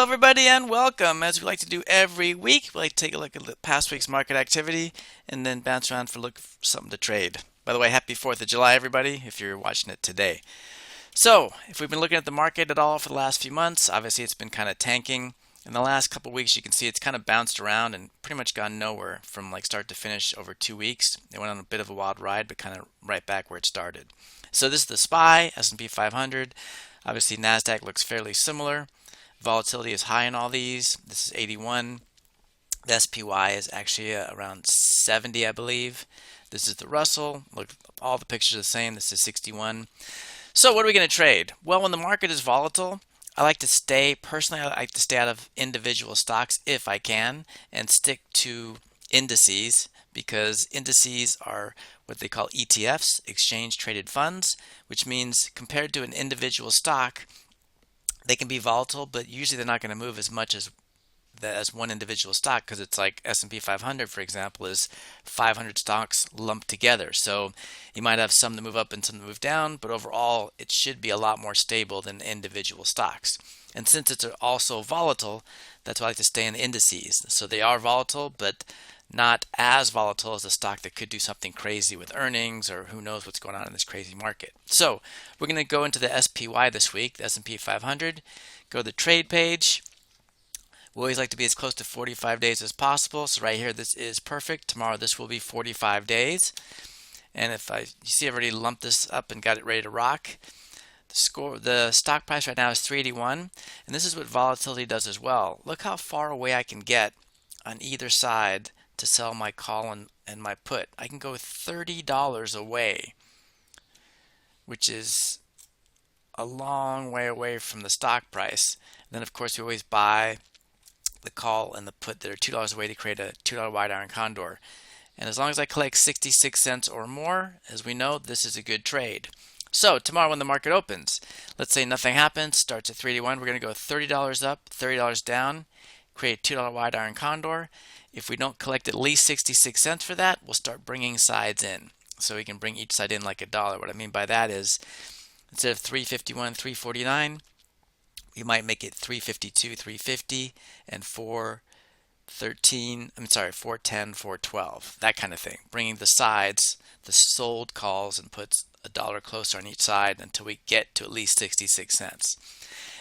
everybody, and welcome. As we like to do every week, we like to take a look at the past week's market activity and then bounce around for look for something to trade. By the way, happy 4th of July, everybody, if you're watching it today. So, if we've been looking at the market at all for the last few months, obviously it's been kind of tanking. In the last couple of weeks, you can see it's kind of bounced around and pretty much gone nowhere from like start to finish over 2 weeks. It went on a bit of a wild ride, but kind of right back where it started. So this is the SPY, S&P 500. Obviously, NASDAQ looks fairly similar. Volatility is high in all these. This is 81. The SPY is actually around 70, I believe. This is the Russell. Look, all the pictures are the same. This is 61. So what are we going to trade? Well, when the market is volatile, personally, I like to stay out of individual stocks if I can and stick to indices, because indices are what they call ETFs, exchange traded funds, which means compared to an individual stock, they can be volatile, but usually they're not going to move as much as one individual stock, because it's like S&P 500, for example, is 500 stocks lumped together. So you might have some that move up and some that move down, but overall it should be a lot more stable than individual stocks. And since it's also volatile, that's why I like to stay in the indices. So they are volatile, but not as volatile as a stock that could do something crazy with earnings, or who knows what's going on in this crazy market. So we're going to go into the SPY this week, the S&P 500. Go to the trade page. We always like to be as close to 45 days as possible. So right here, this is perfect. Tomorrow, this will be 45 days. And you see, I've already lumped this up and got it ready to rock. The stock price right now is 381, and this is what volatility does as well. Look how far away I can get on either side to sell my call and my put. I can go $30 away, which is a long way away from the stock price. And then, of course, we always buy the call and the put that are $2 away to create a $2 wide Iron Condor. And as long as I collect 66 cents or more, as we know, this is a good trade. So tomorrow when the market opens, let's say nothing happens, starts at 381, we're going to go $30 up, $30 down, create a $2 wide Iron Condor. If we don't collect at least 66 cents for that, we'll start bringing sides in. So we can bring each side in like a dollar. What I mean by that is, instead of 351, 349, you might make it 352, 350, and 410, 412, that kind of thing. Bringing the sides, the sold calls and puts a dollar closer on each side until we get to at least 66 cents.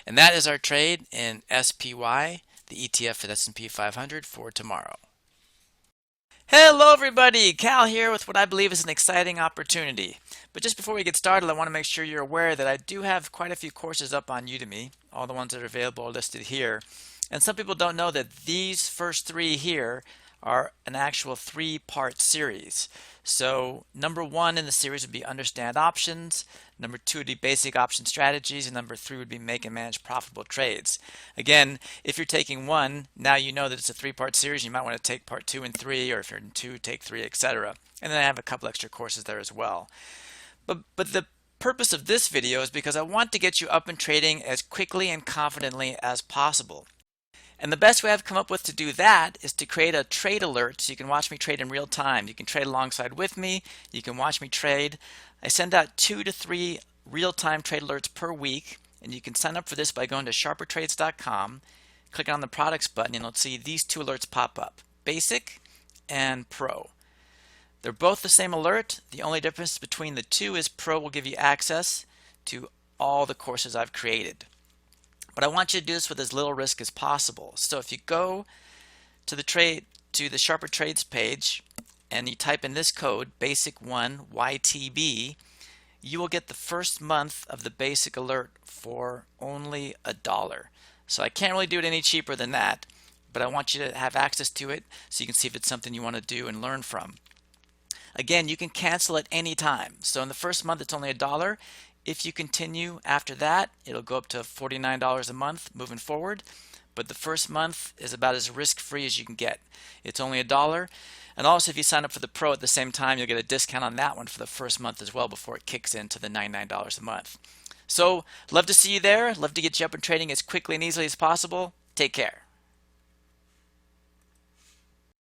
And that is our trade in SPY, the ETF for the S&P 500 for tomorrow. Hello everybody, Cal here with what I believe is an exciting opportunity. But just before we get started, I want to make sure you're aware that I do have quite a few courses up on Udemy. All the ones that are available are listed here. And some people don't know that these first three here are an actual 3-part series. So number 1 in the series would be understand options, number 2 would be basic option strategies, and number 3 would be make and manage profitable trades. Again, if you're taking 1, now you know that it's a 3-part series. You might want to take part 2 and 3, or if you're in 2, take 3, etc. And then I have a couple extra courses there as well. But the purpose of this video is because I want to get you up and trading as quickly and confidently as possible. And the best way I've come up with to do that is to create a trade alert so you can watch me trade in real time. You can trade alongside with me. You can watch me trade. I send out 2 to 3 real-time trade alerts per week, and you can sign up for this by going to sharpertrades.com, clicking on the products button, and you'll see these 2 alerts pop up, Basic and Pro. They're both the same alert. The only difference between the 2 is Pro will give you access to all the courses I've created. But I want you to do this with as little risk as possible. So if you go to the Sharper Trades page and you type in this code, BASIC1 YTB, you will get the first month of the basic alert for only $1. So I can't really do it any cheaper than that, but I want you to have access to it so you can see if it's something you want to do and learn from. Again, you can cancel at any time. So in the first month, it's only $1. If you continue after that, it'll go up to $49 a month moving forward. But the first month is about as risk-free as you can get. It's only $1. And also, if you sign up for the Pro at the same time, you'll get a discount on that one for the first month as well before it kicks into the $99 a month. So, love to see you there. Love to get you up and trading as quickly and easily as possible. Take care.